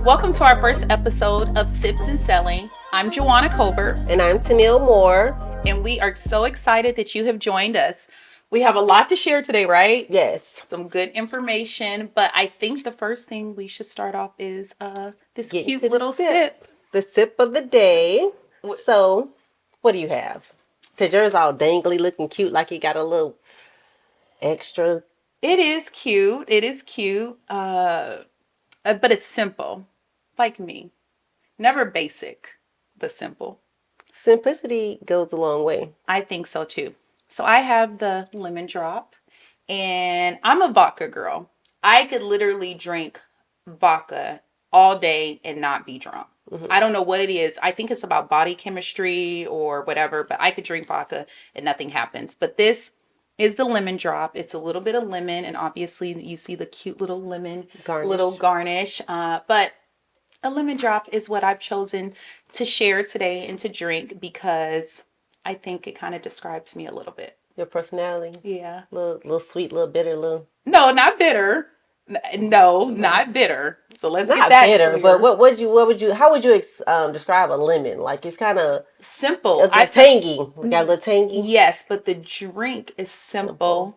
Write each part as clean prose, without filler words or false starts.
Welcome to our first episode of Sips and Selling. I'm Juawana Colbert. And I'm Tennille Moore. And we are so excited that you have joined us. We have a lot to share today, right? Yes. Some good information. But I think the first thing we should start off is this cute little sip. The sip of the day. So, what do you have? Because yours all dangly looking cute, like you got a little extra. It is cute. It is cute. But it's simple. Like me. Never basic, but simple. Simplicity goes a long way. I think so too. So I have the lemon drop, and I'm a vodka girl. I could literally drink vodka all day and not be drunk. Mm-hmm. I don't know what it is. I think it's about body chemistry or whatever, but I could drink vodka and nothing happens. But this is the lemon drop. It's a little bit of lemon, and obviously you see the cute little lemon garnish. But a lemon drop is what I've chosen to share today and to drink because I think it kind of describes me a little bit. Your personality? Yeah. Little sweet, little bitter, little... No, not bitter. No, not bitter. So let's not get that bitter, clear. But how would you describe a lemon? Like, it's kind of... simple. Tangy. We got a little tangy. Yes, but the drink is simple.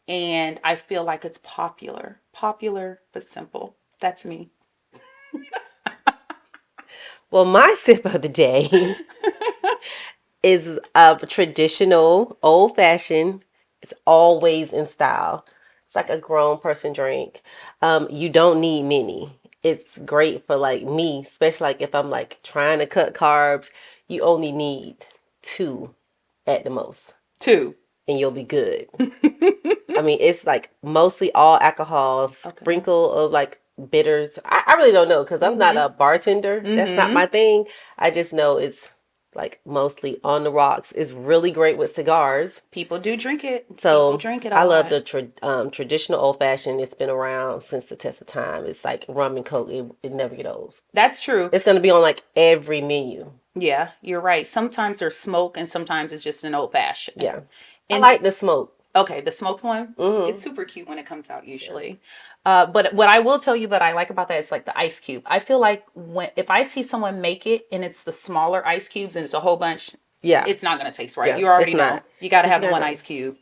And I feel like it's popular. Popular, but simple. That's me. Well, my sip of the day is a traditional, old-fashioned. It's always in style. It's like a grown person drink. You don't need many. It's great for like me, especially like if I'm like trying to cut carbs. You only need 2 at the most. 2. And you'll be good. I mean, it's like mostly all alcohol, sprinkle of like bitters. I really don't know because I'm not a bartender. That's not my thing. I just know it's like mostly on the rocks. It's really great with cigars. People do drink it. So people drink it I love the traditional old fashioned. It's been around since the test of time. It's like rum and coke. It never get old. That's true. It's going to be on like every menu. Yeah, you're right. Sometimes there's smoke and sometimes it's just an old fashioned. Yeah. And I like the smoke. Okay, the smoked one. Mm-hmm. It's super cute when it comes out usually. Yeah. But what I will tell you that I like about that is like the ice cube. I feel like if I see someone make it and it's the smaller ice cubes and it's a whole bunch, it's not going to taste right. Yeah, you already know. You got to have the one ice cube.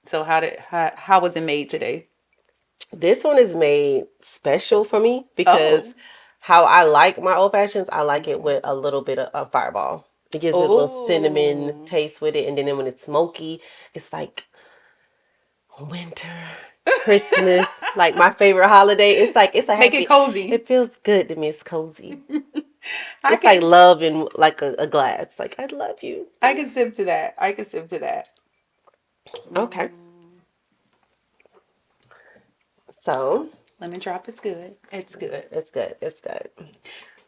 So how was it made today? This one is made special for me because how I like my old fashions, I like it with a little bit of Fireball. It gives it a little cinnamon taste with it, and then when it's smoky, it's like winter, Christmas, like my favorite holiday. It's like it's a happy, make it cozy. It feels good to me. It's cozy. It's like love in like a glass. Like I love you. I can sip to that. Okay. So lemon drop is good. It's good. It's good.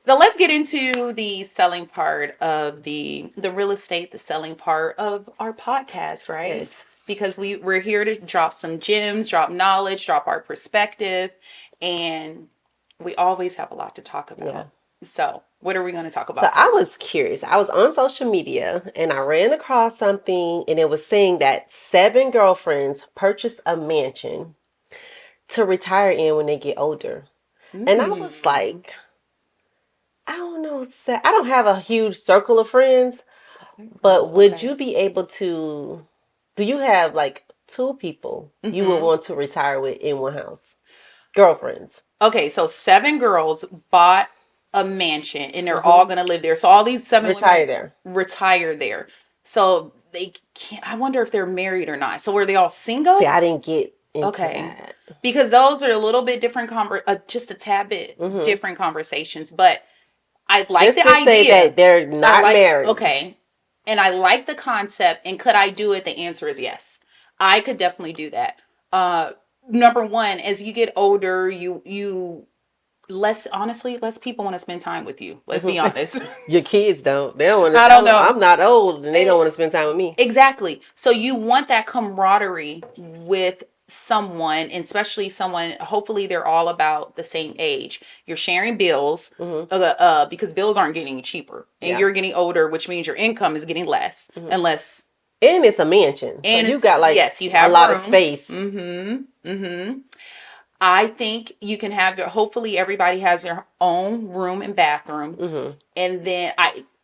So let's get into the selling part of the real estate, the selling part of our podcast, right? Yes. Because we're here to drop some gems, drop knowledge, drop our perspective, and we always have a lot to talk about. Yeah. So what are we going to talk about? So I was curious. I was on social media and I ran across something and it was saying that 7 girlfriends purchased a mansion to retire in when they get older. And I was like, I don't know. I don't have a huge circle of friends, but would you be able to... Do you have like 2 people you would want to retire with in one house? Girlfriends. Okay, so 7 girls bought a mansion and they're all going to live there. So all these 7 retire there. So they can't... I wonder if they're married or not. So were they all single? See, I didn't get into that. Because those are a little bit different, just a tad bit different conversations. But I like the idea. Say that they're not married. Okay. And I like the concept. And could I do it? The answer is yes. I could definitely do that. Number one, as you get older, less people want to spend time with you. Let's be honest. Your kids don't. They don't want to. I don't know. I'm not old and they don't want to spend time with me. Exactly. So you want that camaraderie with someone, and especially someone, hopefully they're all about the same age. You're sharing bills because bills aren't getting cheaper and you're getting older, which means your income is getting less unless... And it's a mansion. And so you got like you have a lot room. of space. I think you can have hopefully everybody has their own room and bathroom. Mm-hmm. And then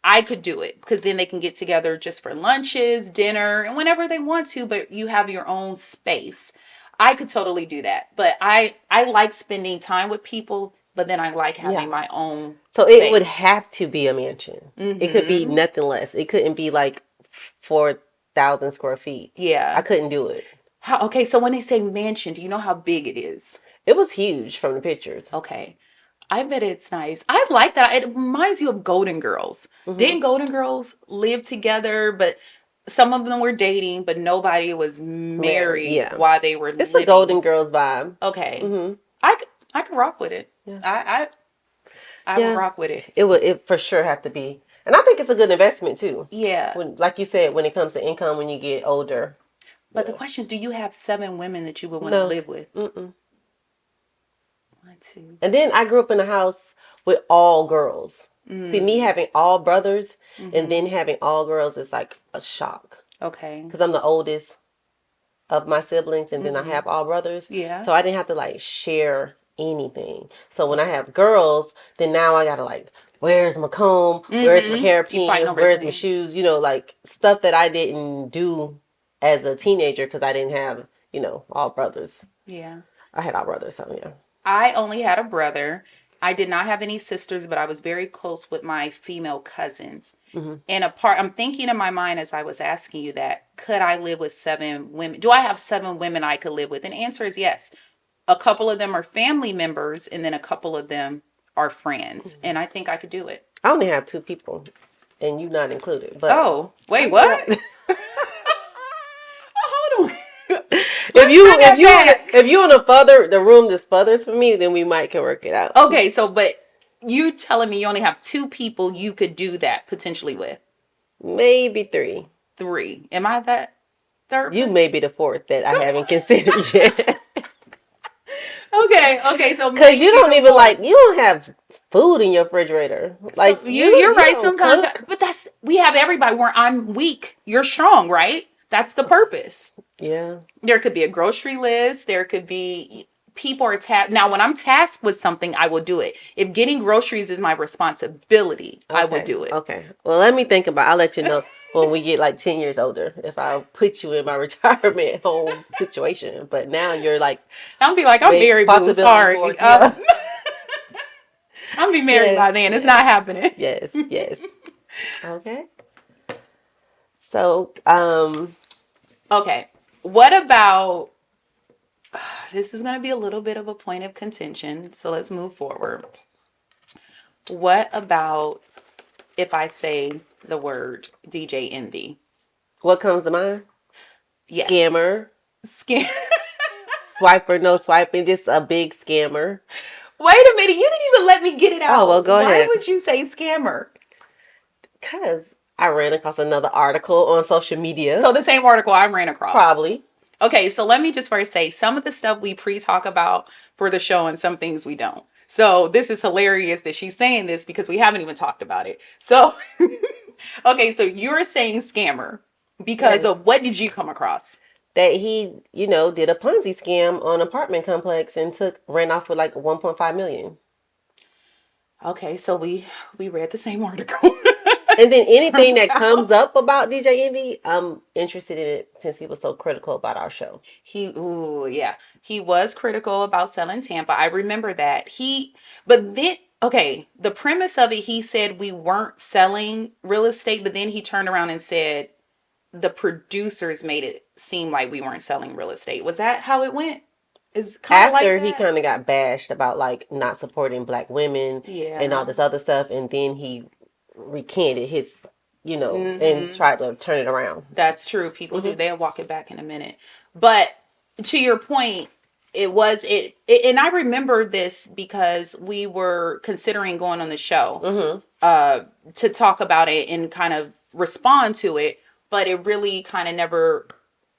I could do it because then they can get together just for lunches, dinner, and whenever they want to, but you have your own space. I could totally do that. But I like spending time with people, but then I like Yeah. having my own So it would space. have to be a mansion. It could be Mm-hmm. nothing less. It couldn't be like 4,000 square feet. I Yeah. couldn't do it. Okay, so when they say mansion, do you know how big it is? It was huge from the pictures. Okay. I bet it's nice. I like that. It reminds you of Golden Girls. Mm-hmm. Didn't Golden Girls live together, but some of them were dating, but nobody was Married, married yeah. while they were It's a Golden living. Girls vibe. Okay. Mm-hmm. I could rock with it. Yeah. I would Yeah. rock with it. It for sure have to be. And I think it's a good investment too. Yeah. When, like you said, when it comes to income when you get older. But the Yeah. question is, do you have 7 women that you would want to No. live with? Mm-mm. 1, 2. And then I grew up in a house with all girls. See, me having all brothers and then having all girls is like a shock. Okay. Because I'm the oldest of my siblings and then I have all brothers. Yeah. So I didn't have to like share anything. So when I have girls, then now I gotta like, where's my comb? Where's my You fighting hairpin? over Where's my things. shoes? You know, like stuff that I didn't do as a teenager because I didn't have, all brothers. Yeah. I had all brothers, so yeah. I only had a brother. I did not have any sisters, but I was very close with my female cousins. And I'm thinking in my mind as I was asking you that, could I live with 7 women? Do I have 7 women I could live with? And the answer is yes. A couple of them are family members, and then a couple of them are friends. And I think I could do it. I only have 2 people, and you not included. But Oh, wait, what? Hold on. if you in the room that's furthest from me, then we might can work it out. Okay, so but you telling me you only have 2 people you could do that potentially with? Maybe 3. 3. Am I that third? You may be the 4th that I haven't considered yet. Okay, so Because you don't even you don't have food in your refrigerator. Like so you're right. don't Sometimes, cook. but we have everybody. Where I'm weak, you're strong, right? That's the purpose. Yeah. There could be a grocery list. There could be people are tasked. Now, when I'm tasked with something, I will do it. If getting groceries is my responsibility, I will do it. Okay. Well, let me think about. I'll let you know when we get like 10 years older if I'll put you in my retirement home situation. But now you're like, I'll be like, I'm very blue. Sorry. Yeah. I'll be married by then. It's not happening. Yes. Okay. So, Okay. What about, this is going to be a little bit of a point of contention, so let's move forward. What about if I say the word DJ Envy? what comes to mind? Yes. Scammer. Swiper, no swiping, just a big scammer. Wait a minute, you didn't even let me get it out. Oh, well, go ahead. Why would you say scammer? Because I ran across another article on social media. So the same article I ran across. Probably. Okay, so let me just first say some of the stuff we pre-talk about for the show and some things we don't. So this is hilarious that she's saying this because we haven't even talked about it. So, okay, so you're saying scammer because of what did you come across? That he, did a Ponzi scam on an apartment complex and ran off with like 1.5 million. Okay, so we read the same article. And then anything that comes up about DJ Envy, I'm interested in it since he was so critical about our show. He was critical about selling Tampa. I remember that. But then, okay, the premise of it, he said we weren't selling real estate, but then he turned around and said the producers made it seem like we weren't selling real estate. Was that how it went? After he kind of got bashed about like not supporting black women and all this other stuff, and then he recanted his, and tried to turn it around. That's true. People do. They'll walk it back in a minute. But to your point, and I remember this because we were considering going on the show to talk about it and kind of respond to it, but it really kind of never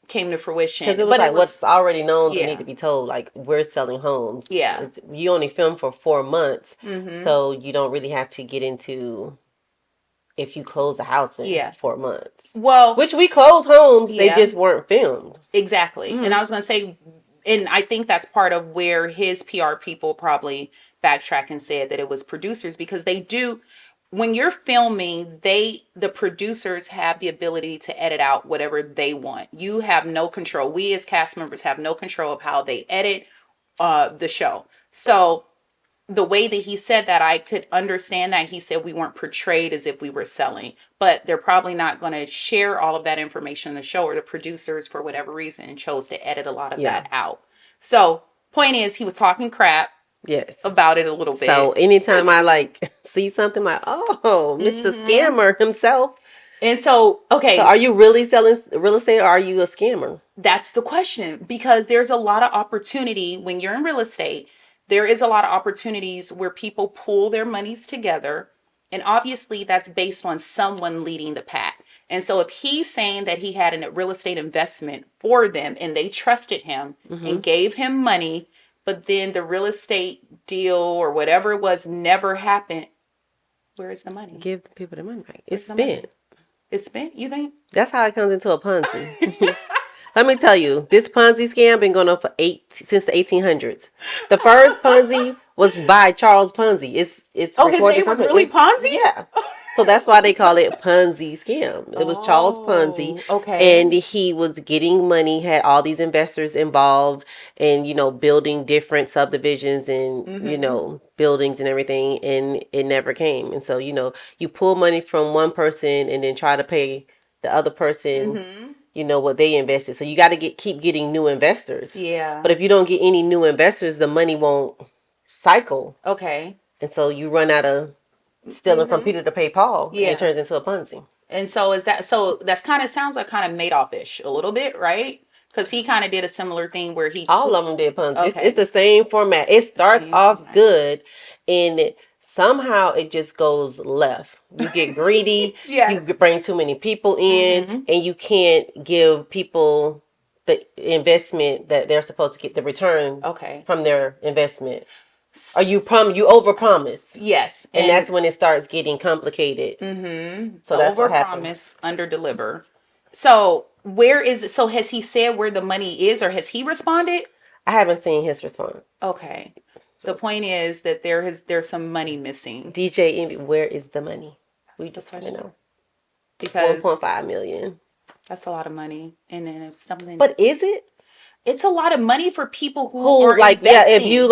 came to fruition. Because it was what's already known to need to be told. Like, we're selling homes. Yeah. You only film for 4 months, so you don't really have to get into if you close a house in 4 months. Well, which we close homes, they just weren't filmed. Exactly. And I was going to say, and I think that's part of where his PR people probably backtrack and said that it was producers, because they do, when you're filming, the producers have the ability to edit out whatever they want. You have no control. We as cast members have no control of how they edit the show. So the way that he said that, I could understand that. He said we weren't portrayed as if we were selling, but they're probably not going to share all of that information in the show, or the producers, for whatever reason, chose to edit a lot of that out. So, point is, he was talking crap Yes. about it a little bit. So anytime I like see something like, oh, Mr. Scammer himself. And so, okay. So are you really selling real estate, or are you a scammer? That's the question, because there's a lot of opportunity when you're in real estate. There is a lot of opportunities where people pool their monies together. And obviously that's based on someone leading the pack. And so if he's saying that he had a real estate investment for them and they trusted him and gave him money, but then the real estate deal or whatever it was never happened, where is the money? Give the people the money back. It's spent. It's spent, you think? That's how it comes into a Ponzi. Let me tell you, this Ponzi scam been going on since the 1800s. The first Ponzi was by Charles Ponzi. It's his name was really Ponzi? Yeah. So that's why they call it Ponzi scam. It was Charles Ponzi. Okay. And he was getting money, had all these investors involved in, building different subdivisions and, buildings and everything. And it never came. And so, you pull money from one person and then try to pay the other person, what they invested. So you got to keep getting new investors. Yeah. But if you don't get any new investors, the money won't cycle. Okay. And so you run out of stealing from Peter to pay Paul. Yeah. And it turns into a Ponzi. And so that's kind of sounds like kind of Madoff-ish a little bit, right? Because he kind of did a similar thing where all of them did Ponzi. Okay. It's the same format. It starts off good, and somehow it just goes left. You get greedy. Yes. You bring too many people in, and you can't give people the investment that they're supposed to get, the return from their investment. Or you overpromise. Yes. And that's when it starts getting complicated. So that's what happens. Overpromise, underdeliver. So where is it? So has he said where the money is, or has he responded? I haven't seen his response. Okay. The point is that there's some money missing. DJ Envy, where is the money? We just want to know. Because 1.5 million. That's a lot of money. And then if something. But is it? It's a lot of money for people who are like investing. If you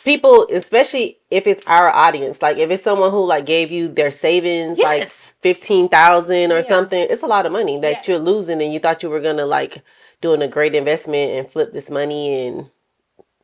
people, especially if it's our audience, like if it's someone who like gave you their savings, like 15,000 or something, it's a lot of money that you're losing, and you thought you were gonna like doing a great investment and flip this money. And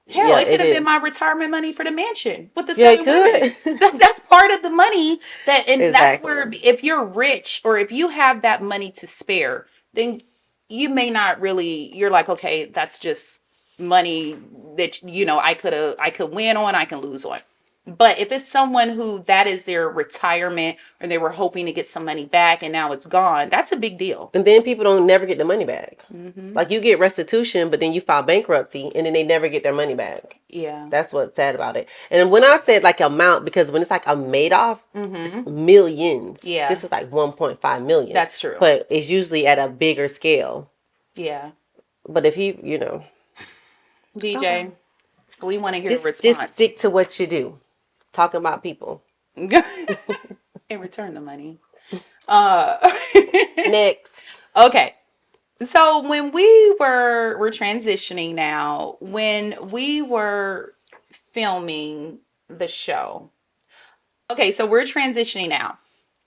hell, it could have been my retirement money for the mansion with the 7 women. That's part of the money that's where, if you're rich or if you have that money to spare, then you may not really, you're like, okay, that's just money that, I could win on, I can lose on. But if it's someone who that is their retirement, or they were hoping to get some money back and now it's gone, that's a big deal. And then people don't never get the money back. Like you get restitution, but then you file bankruptcy and then they never get their money back. Yeah. That's what's sad about it. And when I said like amount, because when it's like a Madoff, it's millions. Yeah. This is like 1.5 million. That's true. But it's usually at a bigger scale. Yeah. But if he, DJ, we want to hear a response. Just stick to what you do. Talking about people. And return the money. Next. Okay. So when we're transitioning now, when we were filming the show. Okay, so we're transitioning now.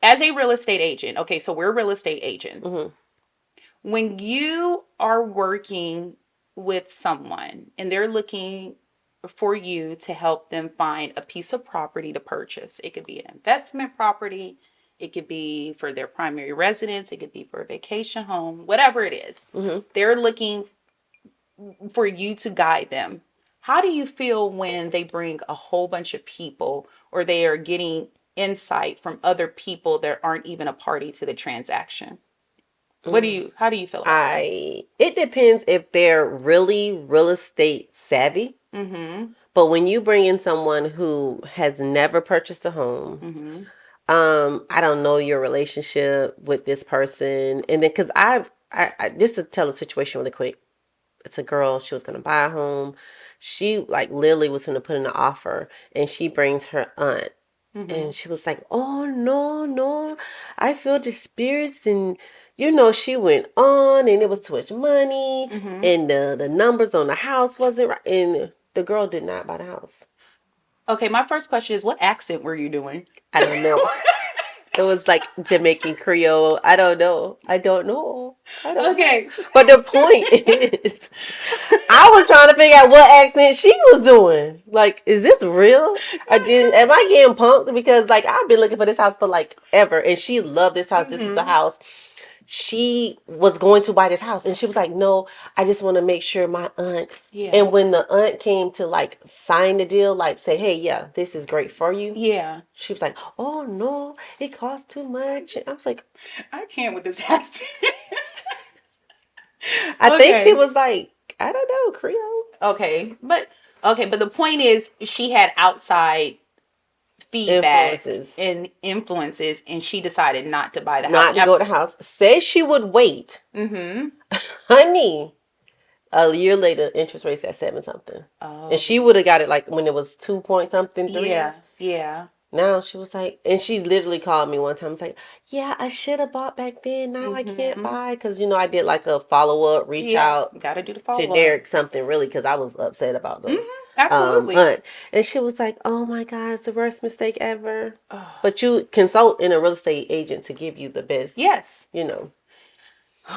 As a real estate agent. Okay, so we're real estate agents. When you are working with someone and they're looking for you to help them find a piece of property to purchase. It could be an investment property. It could be for their primary residence. It could be for a vacation home, whatever it is. They're looking for you to guide them. How do you feel when they bring a whole bunch of people, or they are getting insight from other people that aren't even a party to the transaction? How do you feel about that? It depends if they're really real estate savvy. But when you bring in someone who has never purchased a home, I don't know your relationship with this person, and then because I just to tell a situation really quick. it's a girl. She was gonna buy a home. She like literally was gonna put in an offer, and she brings her aunt. And she was like, "Oh no, no, I feel the spirits," and she went on, and it was too much money, and the numbers on the house wasn't right, and the girl did not buy the house. Okay, my first question is, what accent were you doing? I don't know. It was like Jamaican Creole. I don't know. I don't know. Okay. But the point is, I was trying to figure out what accent she was doing. Like, is this real? Am I getting punked? Because like I've been looking for this house for like ever, and she loved this house. This was the house she was going to buy this house, and she was like, "No, I just want to make sure my aunt." Yeah. And when the aunt came to like sign the deal, like say, "Hey, yeah, this is great for you," Yeah. she was like, "Oh no, it costs too much." And I was like, I can't with this accent. I think she was like, I don't know, Creole. But the point is, she had outside feedback Influences. and influences, and she decided not to buy the house. Not to go to the house. Said she would wait. Honey. A year later, interest rates at 7 something. Oh. And she would have got it like when it was 2 point something, 3s. Yeah. Yeah. Now she was like, and she literally called me one time. It's like, yeah, I should have bought back then. Now I can't buy because I did like a follow up, reach out, Gotta do the follow up. generic something really because I was upset about the Absolutely. aunt. And she was like, oh my God, it's the worst mistake ever. But you consult in a real estate agent to give you the best. Yes.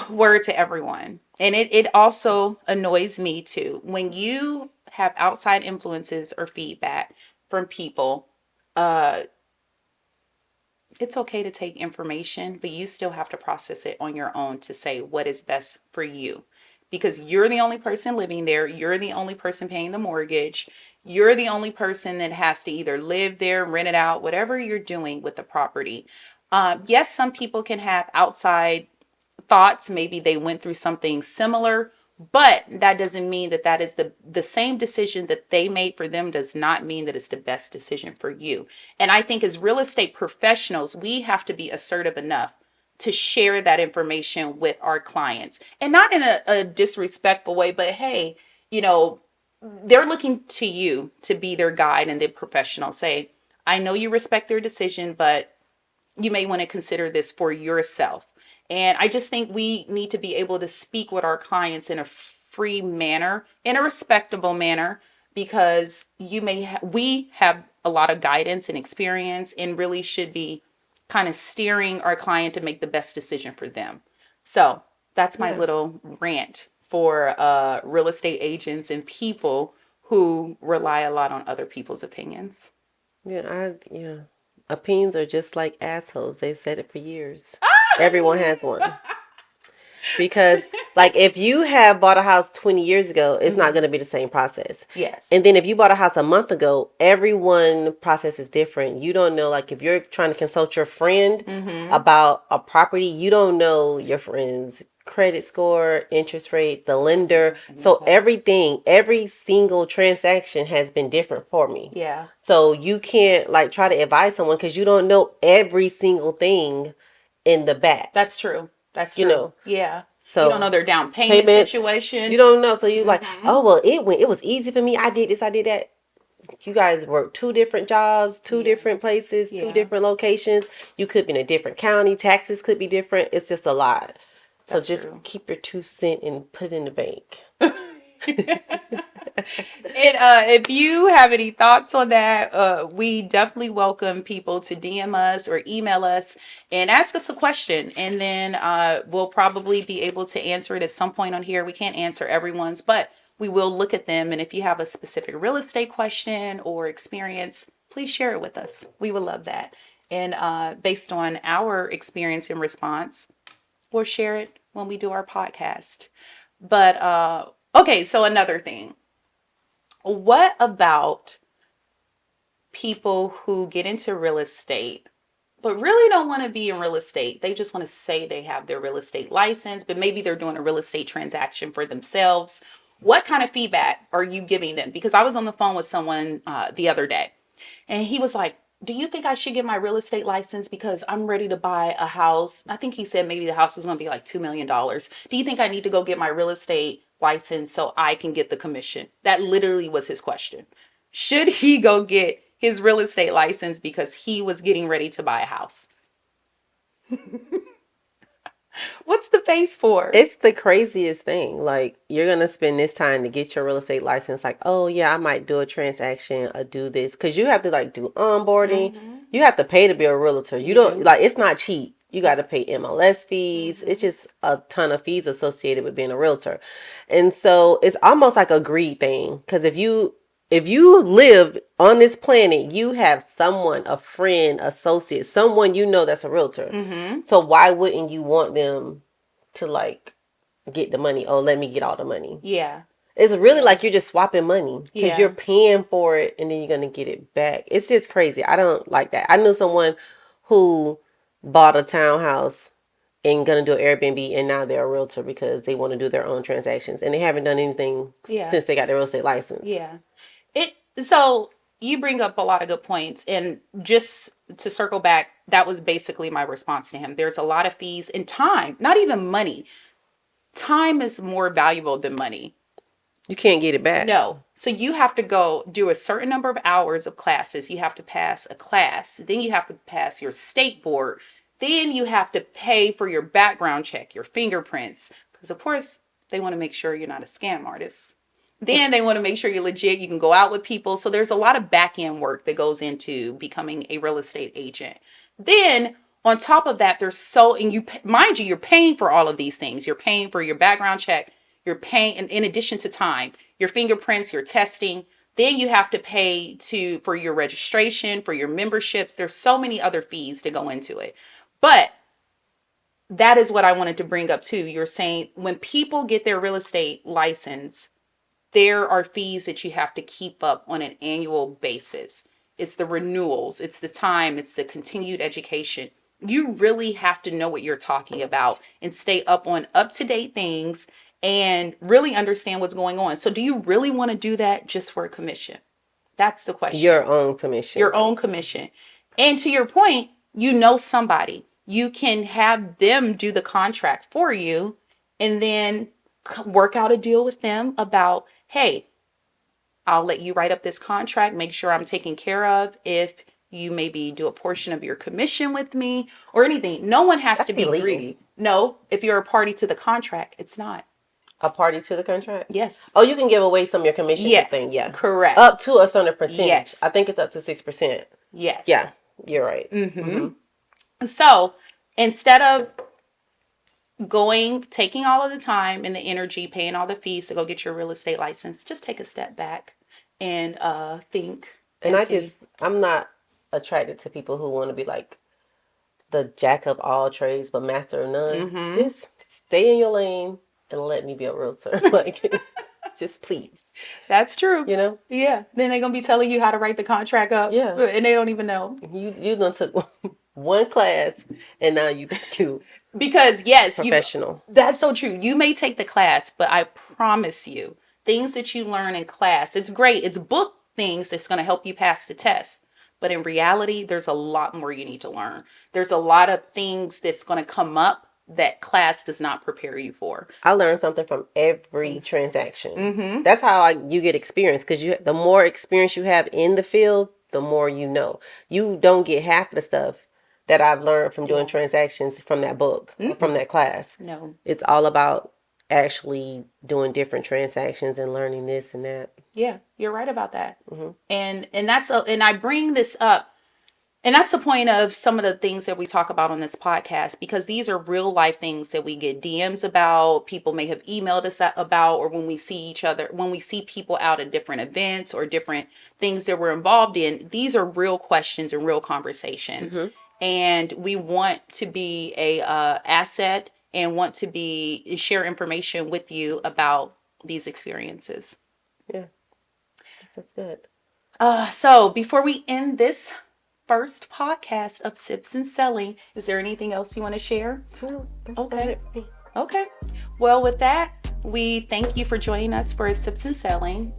Word to everyone. And it also annoys me too. When you have outside influences or feedback from people, it's okay to take information, but you still have to process it on your own to say what is best for you. Because you're the only person living there, you're the only person paying the mortgage, you're the only person that has to either live there, rent it out, whatever you're doing with the property. Yes, some people can have outside thoughts. Maybe they went through something similar, but that doesn't mean that that is the same decision that they made for them does not mean that it's the best decision for you. And I think as real estate professionals, we have to be assertive enough to share that information with our clients, and not in a disrespectful way, but hey, they're looking to you to be their guide and their professional. Say, I know you respect their decision, but you may want to consider this for yourself. And I just think we need to be able to speak with our clients in a free manner, in a respectable manner, because we have a lot of guidance and experience and really should be kind of steering our client to make the best decision for them. So that's my little rant for real estate agents and people who rely a lot on other people's opinions. Yeah. Opinions are just like assholes. They've said it for years. Everyone has one. Because, like, if you have bought a house 20 years ago, it's not going to be the same process. Yes. And then if you bought a house a month ago, everyone process is different. You don't know, like, if you're trying to consult your friend about a property, you don't know your friend's credit score, interest rate, the lender. So everything, every single transaction has been different for me. Yeah. So you can't, like, try to advise someone because you don't know every single thing in the back. That's true. That's true. Yeah. So you don't know their down payment situation. You don't know. So you like, oh well, it was easy for me. I did this, I did that. You guys work 2 different jobs, 2 different places, 2 different locations. You could be in a different county. Taxes could be different. It's just a lot. So just keep your 2 cents and put it in the bank. And if you have any thoughts on that, we definitely welcome people to DM us or email us and ask us a question. And then we'll probably be able to answer it at some point on here. We can't answer everyone's, but we will look at them. And if you have a specific real estate question or experience, please share it with us. We would love that. And based on our experience and response, we'll share it when we do our podcast. But okay, so another thing. What about people who get into real estate but really don't want to be in real estate? They just want to say they have their real estate license, but maybe they're doing a real estate transaction for themselves. What kind of feedback are you giving them? Because I was on the phone with someone the other day, and he was like, do you think I should get my real estate license because I'm ready to buy a house? I think he said maybe the house was going to be like $2 million. Do you think I need to go get my real estate license so I can get the commission? That literally was his question. Should he go get his real estate license because he was getting ready to buy a house? What's the face for? It's the craziest thing. Like, you're going to spend this time to get your real estate license. Like, oh, yeah, I might do a transaction or do this. Because you have to, like, do onboarding. You have to pay to be a realtor. You don't, like, it's not cheap. You got to pay MLS fees. It's just a ton of fees associated with being a realtor. And so it's almost like a greed thing. Because if you live on this planet, you have someone, a friend, associate, someone you know that's a realtor. So why wouldn't you want them to, like, get the money? Oh, let me get all the money. Yeah. It's really like you're just swapping money because Yeah. you're paying for it and then you're going to get it back. It's just crazy. I don't like that. I knew someone who bought a townhouse and going to do an Airbnb, and now they're a realtor because they want to do their own transactions and they haven't done anything since they got their real estate license. Yeah. So you bring up a lot of good points, and just to circle back, that was basically my response to him. There's a lot of fees and time, not even money. Time is more valuable than money. You can't get it back. No. So you have to go do a certain number of hours of classes. You have to pass a class. Then you have to pass your state board. Then you have to pay for your background check, your fingerprints. Because, of course, they want to make sure you're not a scam artist. Then they want to make sure you're legit. You can go out with people. So there's a lot of back end work that goes into becoming a real estate agent. Then on top of that, and you, mind you, you're paying for all of these things. You're paying for your background check. You're paying, and in addition to time, your fingerprints, your testing. Then you have to pay for your registration, for your memberships. There's so many other fees to go into it. But that is what I wanted to bring up too. You're saying when people get their real estate license, there are fees that you have to keep up on an annual basis. It's the renewals, it's the time, it's the continued education. You really have to know what you're talking about and stay up on up-to-date things and really understand what's going on. So do you really want to do that just for a commission? That's the question. Your own commission. Your own commission. And to your point, you know somebody. You can have them do the contract for you and then work out a deal with them about, hey, I'll let you write up this contract, make sure I'm taken care of. If you maybe do a portion of your commission with me or anything. No one has to be illegal. greedy. No, if you're a party to the contract, it's not. A party to the contract? Yes. Oh, you can give away some of your commission. Yes. Thing. Yeah. Correct. Up to a certain percentage. Yes. I think it's up to 6%. Yes. Yeah, you're right. So instead of taking all of the time and the energy, paying all the fees to go get your real estate license, just take a step back and think. And I'm not attracted to people who want to be like the jack of all trades but master of none. Just stay in your lane and let me be a realtor. Like, just please. That's true. You know? Yeah. Then they're gonna be telling you how to write the contract up. Yeah. And they don't even know. You done took one class and now you think you because yes, professional. That's so true. You may take the class, but I promise you, things that you learn in class, it's great. It's book things that's gonna help you pass the test. But in reality, there's a lot more you need to learn. There's a lot of things that's gonna come up that class does not prepare you for. I learned something from every transaction. That's how you get experience, because the more experience you have in the field, the more you know. You don't get half of the stuff that I've learned from doing transactions from that book, or from that class. No. It's all about actually doing different transactions and learning this and that. Yeah, you're right about that. And I bring this up. And that's the point of some of the things that we talk about on this podcast, because these are real life things that we get DMs about, people may have emailed us about, or when we see people out at different events or different things that we're involved in. These are real questions and real conversations. And we want to be a asset and want to share information with you about these experiences. Yeah, that's good. So before we end this first podcast of Sips and Selling, is there anything else you want to share? No, okay. Well, with that, we thank you for joining us for Sips and Selling.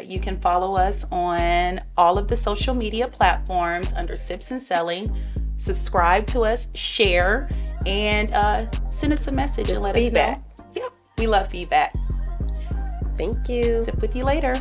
You can follow us on all of the social media platforms under Sips and Selling. Subscribe to us, share, and send us a message and let us know. Feedback. Yeah, we love feedback. Thank you. Sip with you later.